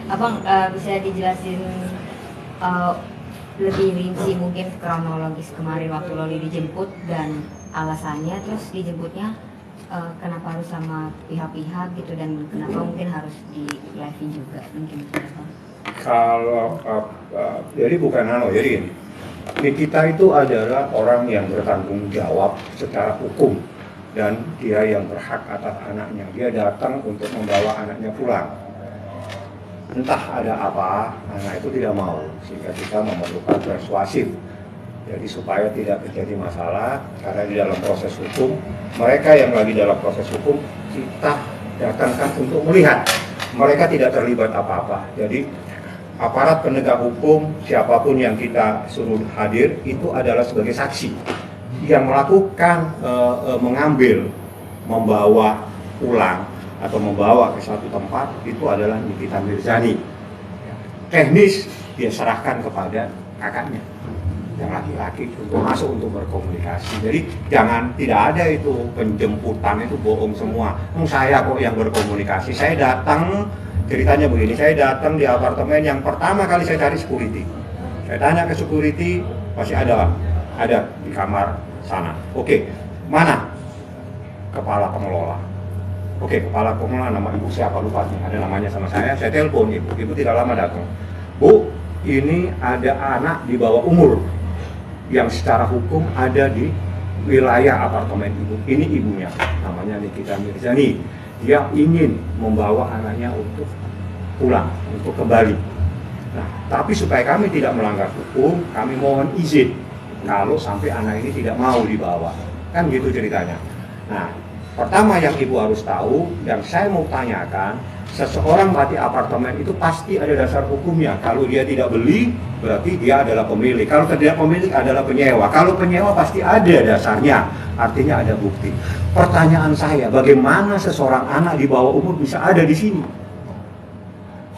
Abang bisa dijelasin lebih rinci mungkin kronologis kemarin waktu Loli dijemput dan alasannya, terus dijemputnya kenapa harus sama pihak-pihak gitu, dan kenapa mungkin harus di live-in juga mungkin. Kalau jadi bukan jadi ini. Nikita itu adalah orang yang bertanggung jawab secara hukum dan dia yang berhak atas anaknya. Dia datang untuk membawa anaknya pulang. Entah ada apa, anak itu tidak mau, sehingga kita memerlukan persuasif. Jadi supaya tidak terjadi masalah, karena di dalam proses hukum, mereka yang lagi dalam proses hukum, kita datangkan untuk melihat. Mereka tidak terlibat apa-apa. Jadi aparat penegak hukum, siapapun yang kita suruh hadir, itu adalah sebagai saksi. Yang melakukan, mengambil, membawa pulang, atau membawa ke satu tempat, itu adalah Nikita Mirzani. Teknis, dia serahkan kepada kakaknya yang laki-laki untuk masuk untuk berkomunikasi. Jadi tidak ada itu penjemputan, itu bohong semua. Saya kok yang berkomunikasi. Saya datang, ceritanya begini, saya datang di apartemen yang pertama kali saya cari security. Saya tanya ke security, masih ada di kamar sana. Oke, mana kepala pengelola? Oke, kepala pengelola nama ibu siapa lupa nih, ada namanya sama saya telepon ibu tidak lama datang. Bu, ini ada anak di bawah umur yang secara hukum ada di wilayah apartemen ibu. Ini ibunya, namanya Nikita Mirzani. Dia ingin membawa anaknya untuk pulang, untuk kembali. Nah, tapi supaya kami tidak melanggar hukum, kami mohon izin kalau sampai anak ini tidak mau dibawa. Kan gitu ceritanya. Nah, pertama yang ibu harus tahu, yang saya mau tanyakan, seseorang mati apartemen itu pasti ada dasar hukumnya. Kalau dia tidak beli, berarti dia adalah pemilik. Kalau tidak pemilik adalah penyewa. Kalau penyewa pasti ada dasarnya, artinya ada bukti. Pertanyaan saya, bagaimana seseorang anak di bawah umur bisa ada di sini?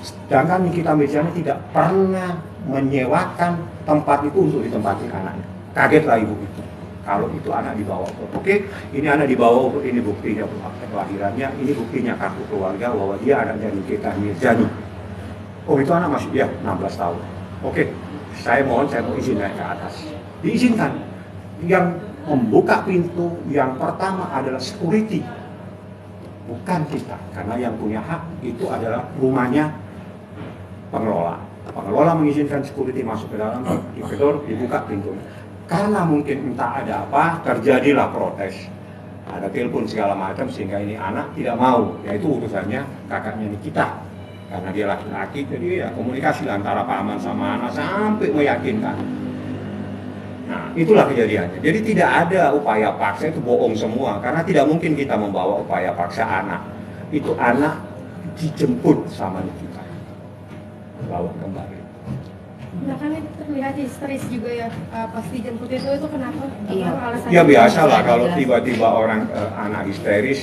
Sedangkan Nikita Mirzani tidak pernah menyewakan tempat itu untuk ditempati anaknya. Kagetlah ibu itu. Kalau itu anak di bawah umur. Oke, ini anak di bawah umur, ini buktinya akte kelahirannya, ini buktinya kartu keluarga bahwa dia anaknya Nikita Mirzani. Oh, itu anak masih 16 tahun. Oke, saya mau izin naik ke atas. Diizinkan. Yang membuka pintu yang pertama adalah security, bukan kita, karena yang punya hak itu adalah rumahnya pengelola. Pengelola mengizinkan security masuk ke dalam, dibuka pintunya. Karena mungkin entah ada apa, terjadilah protes, ada telepon segala macam, sehingga ini anak tidak mau, yaitu urusannya kakaknya Nikita. Karena dia laki-laki, jadi ya komunikasi antara paman sama anak sampai meyakinkan. Nah, itulah kejadiannya. Jadi tidak ada upaya paksa, itu bohong semua. Karena tidak mungkin kita membawa upaya paksa anak. Itu anak dijemput sama Nikita, bawa kembali. Nah kan itu terlihat histeris juga ya, pas dijemput itu kenapa? Iya. Ya biasalah kalau tiba-tiba orang anak histeris,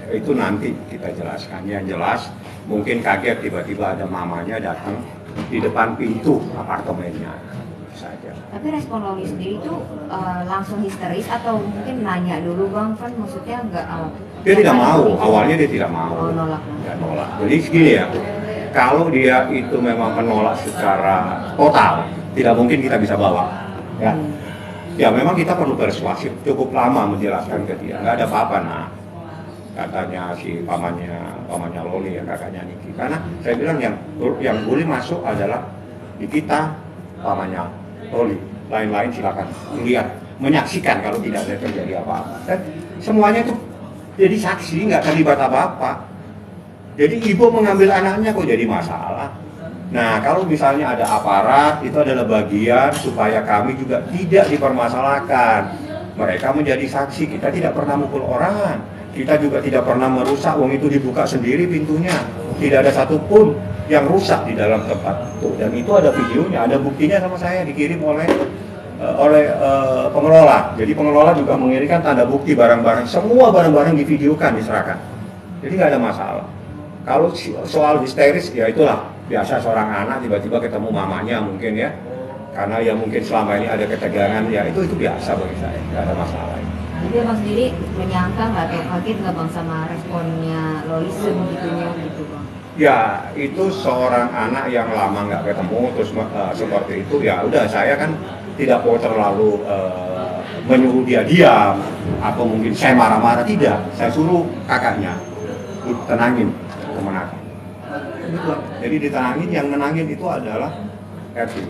itu nanti kita jelaskan. Yang jelas mungkin kaget tiba-tiba ada mamanya datang di depan pintu apartemennya saja. Tapi respon Loli sendiri itu langsung histeris atau mungkin nanya dulu bang, kan maksudnya nggak Dia tidak mau, awalnya dia tidak mau. Nolak. Ya, nolak. Jadi segini ya, kalau dia itu memang menolak secara total, tidak mungkin kita bisa bawa. Ya, ya memang kita perlu persuasif, cukup lama menjelaskan ke dia. Nggak ada apa-apa, nah, katanya si pamannya Loli, ya kakaknya Niki. Karena saya bilang yang boleh masuk adalah Nikita, pamannya Loli. Lain-lain silakan melihat, menyaksikan kalau tidak ada terjadi apa-apa. Dan semuanya itu jadi saksi, nggak terlibat apa-apa. Jadi ibu mengambil anaknya kok jadi masalah. Nah, kalau misalnya ada aparat, itu adalah bagian supaya kami juga tidak dipermasalahkan. Mereka menjadi saksi, kita tidak pernah mukul orang. Kita juga tidak pernah merusak, wong itu dibuka sendiri pintunya. Tidak ada satupun yang rusak di dalam tempat itu. Dan itu ada videonya, ada buktinya sama saya, dikirim oleh pengelola. Jadi pengelola juga mengirimkan tanda bukti barang-barang, semua barang-barang divideokan, diserahkan. Jadi nggak ada masalah. Kalau soal histeris, ya itulah biasa seorang anak tiba-tiba ketemu mamanya mungkin ya, karena ya mungkin selama ini ada ketegangan, ya itu biasa bagi saya, nggak ada masalah. Jadi abang sendiri menyangka nggak atau kaget nggak bang sama responnya Loli sebegitunya gitu bang? Ya itu seorang anak yang lama nggak ketemu terus seperti itu, ya udah saya kan tidak mau terlalu menyuruh dia diam atau mungkin saya marah-marah, tidak, saya suruh kakaknya tenangin kemenakan. Jadi ditenangin, yang nenangin itu adalah Ervin.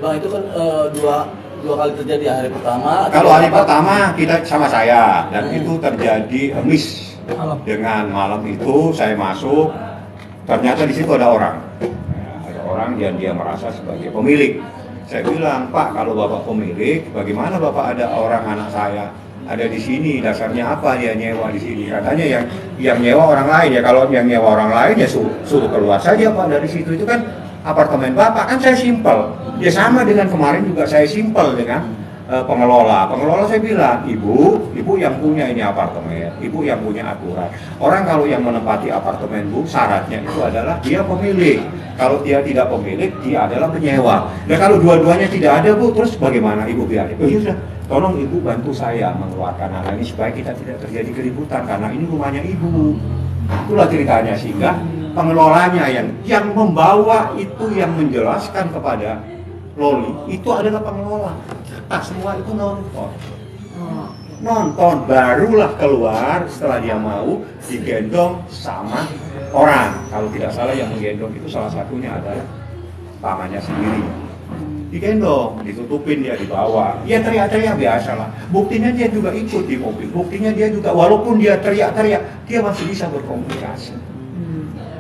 Bang, itu kan dua kali terjadi hari pertama. Kalau hari pertama kita sama saya dan itu terjadi miss. Dengan malam itu saya masuk, ternyata di situ ada orang. Ada orang dan dia merasa sebagai pemilik. Saya bilang, Pak, kalau Bapak pemilik, bagaimana Bapak ada orang anak saya ada di sini? Dasarnya apa dia nyewa di sini? Katanya yang nyewa orang lain ya. Kalau yang nyewa orang lain ya suruh keluar saja Pak dari situ. Itu kan apartemen Bapak, kan saya simpel. Ya sama dengan kemarin juga saya simpel dengan pengelola saya bilang, ibu yang punya ini apartemen, ibu yang punya aturan. Orang kalau yang menempati apartemen Bu, syaratnya itu adalah dia pemilik. Kalau dia tidak pemilik, dia adalah penyewa. Dan kalau dua-duanya tidak ada Bu, terus bagaimana ibu biarin? Oh iya sudah, tolong ibu bantu saya mengeluarkan anak ini supaya kita tidak terjadi keributan karena ini rumahnya ibu. Itulah ceritanya, sehingga pengelolanya yang membawa itu, yang menjelaskan kepada Loli itu adalah pengelola. Kita semua itu nonton, barulah keluar setelah dia mau digendong sama orang. Kalau tidak salah yang menggendong itu salah satunya adalah pamannya sendiri. Digendong, ditutupin, dia dibawa. Dia teriak-teriak biasalah. Buktinya dia juga ikut di mobil. Buktinya dia juga, walaupun dia teriak-teriak, dia masih bisa berkomunikasi.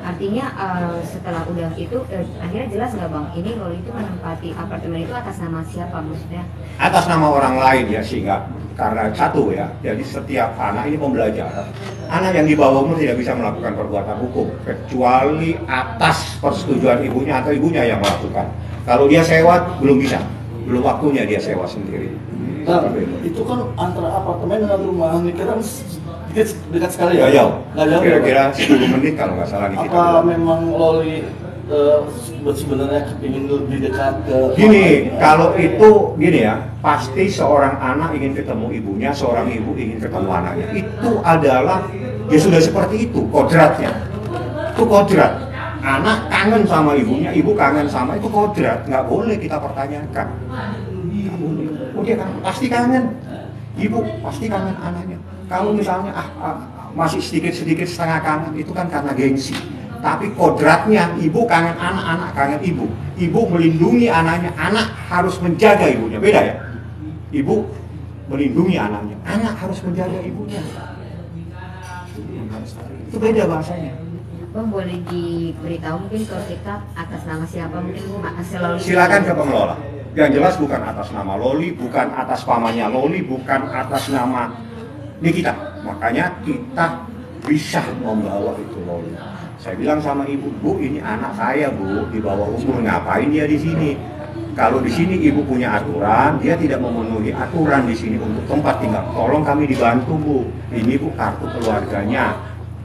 Artinya setelah udah itu akhirnya jelas nggak Bang, ini Loli itu menempati apartemen itu atas nama siapa maksudnya? Atas nama orang lain ya, sehingga karena satu ya, jadi setiap anak ini pembelajaran. Anak yang di bawah umur tidak bisa melakukan perbuatan hukum kecuali atas persetujuan ibunya atau ibunya yang melakukan. Kalau dia sewa belum bisa, belum waktunya dia sewa sendiri. Nah, itu kan antara apartemen dengan rumah ini kan dekat sekali ya? Jauh. Kira-kira 10 menit kalau nggak salah nih kita. Apa memang Loli sebenarnya ingin lebih dekat ke... Gini, kalau itu gini ya, pasti seorang anak ingin ketemu ibunya, seorang ibu ingin ketemu anaknya. Itu adalah, ya sudah seperti itu, kodratnya. Itu kodrat. Anak kangen sama ibunya, ibu kangen sama, itu kodrat. Nggak boleh kita pertanyakan. Nggak boleh. Oh dia kan pasti kangen. Ibu pasti kangen anaknya. Kalau misalnya masih sedikit-sedikit setengah kangen, itu kan karena gengsi. Tapi kodratnya ibu kangen anak, anak kangen ibu. Ibu melindungi anaknya, anak harus menjaga ibunya. Beda ya? Ibu melindungi anaknya, anak harus menjaga ibunya. Itu beda bahasanya. Bang, boleh diberitahu mungkin kalau kita atas nama siapa, mungkin selalu... Silakan ke pengelola. Yang jelas bukan atas nama Loli, bukan atas pamannya Loli, bukan atas nama Nikita. Makanya kita bisa membawa itu Loli. Saya bilang sama ibu, Bu, ini anak saya Bu, di bawah umur, ngapain dia di sini? Kalau di sini ibu punya aturan, dia tidak memenuhi aturan di sini untuk tempat tinggal. Tolong kami dibantu Bu. Ini Bu kartu keluarganya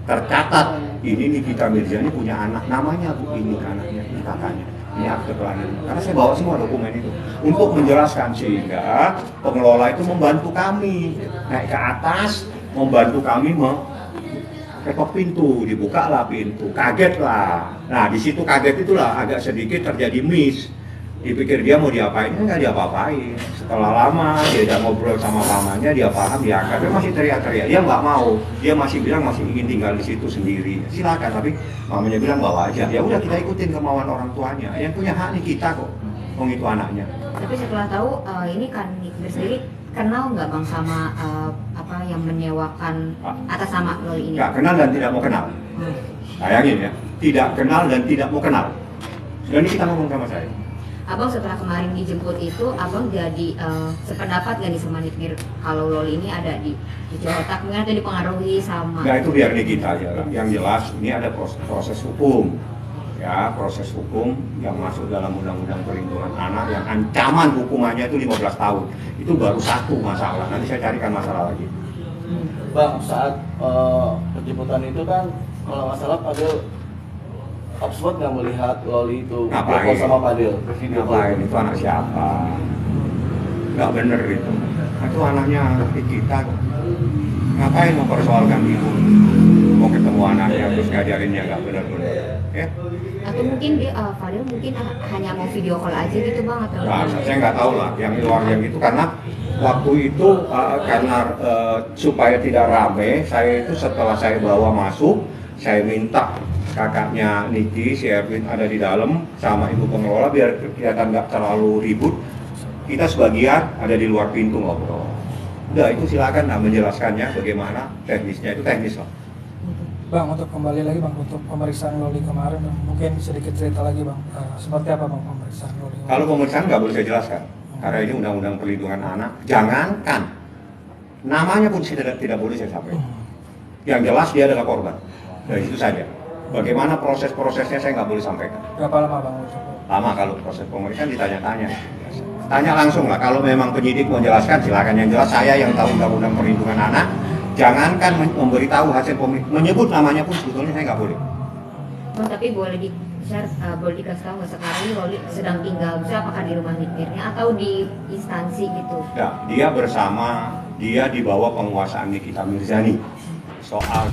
tercatat. Ini Nikita Mirjani punya anak, namanya Bu, ini anaknya, ini kakaknya. Ini akte kelahiran. Karena saya bawa semua dokumen itu untuk menjelaskan, sehingga pengelola itu membantu kami naik ke atas, membantu kami ketok pintu, dibukalah pintu, kaget lah. Nah di situ kaget itulah agak sedikit terjadi miss. Dipikir dia mau diapain, nggak diapa-apain. Setelah lama dia udah ngobrol sama pamannya, dia paham, dia akan, dia masih teriak-teriak, dia nggak mau, dia masih bilang masih ingin tinggal di situ sendiri. Silakan, tapi mamanya bilang bawa aja. Ya udah kita ikutin kemauan orang tuanya. Yang punya hak nih kita kok, itu anaknya. Tapi setelah tahu ini kan Nikita sendiri kenal nggak Bang sama apa yang menyewakan atas nama Loli ini? Nggak kenal dan tidak mau kenal. Bayangin ya, tidak kenal dan tidak mau kenal. Dan ini kita ngomong sama saya. Abang setelah kemarin dijemput itu, Abang jadi sependapat gak nih sama Nikmir kalau Loli ini ada di Jawa Otak, mungkin atau dipengaruhi sama... Nah itu biar kita aja lah. Yang jelas ini ada proses hukum. Ya, proses hukum yang masuk dalam Undang-Undang Perlindungan Anak yang ancaman hukumannya itu 15 tahun. Itu baru satu masalah, nanti saya carikan masalah lagi. Bang, saat penjemputan itu kan kalau nggak salah Fadil Oxford nggak melihat Loli itu Ngapain? sama Fadil. Ngapain? Itu anak siapa? Nggak bener itu. Itu anaknya kita. Ngapain mempersoalkan ibu? mau ketemu anaknya terus ngajarinnya nggak benar-benar. Ya. Atau mungkin dia Fadil mungkin hanya mau video call aja gitu bang atau Nah, saya nggak tahu lah yang luar yang itu karena waktu itu karena supaya tidak rame, saya itu setelah saya bawa masuk, saya minta kakaknya Niki, si Erwin ada di dalam sama ibu pengelola biar kelihatan nggak terlalu ribut. Kita sebagian ada di luar pintu ngobrol. Udah itu silakan menjelaskannya bagaimana teknisnya, itu teknis lah. Bang, untuk kembali lagi bang, untuk pemeriksaan Loli kemarin, mungkin sedikit cerita lagi bang, seperti apa bang pemeriksaan Loli? Kalau pemeriksaan nggak boleh saya jelaskan, karena ini undang-undang perlindungan anak. Jangankan namanya pun tidak boleh saya sampaikan. Yang jelas dia adalah korban. Dari itu saja. Bagaimana proses-prosesnya saya nggak boleh sampaikan. Berapa lama bang? Lama kalau proses pemeriksaan ditanya-tanya. Tanya langsung lah. Kalau memang penyidik mau jelaskan, silakan. Yang jelas saya yang tahu undang-undang perlindungan anak. Jangankan memberitahu hasil pemeriksaan, menyebut namanya pun sebetulnya saya nggak boleh. Oh, tapi boleh di-share, boleh dikasih tahu nggak sekarang ini Loli sedang tinggal, misalnya apakah di rumah Nikmirnya atau di instansi gitu? Ya, dia di bawah penguasaan Nikita Mirzani. Soal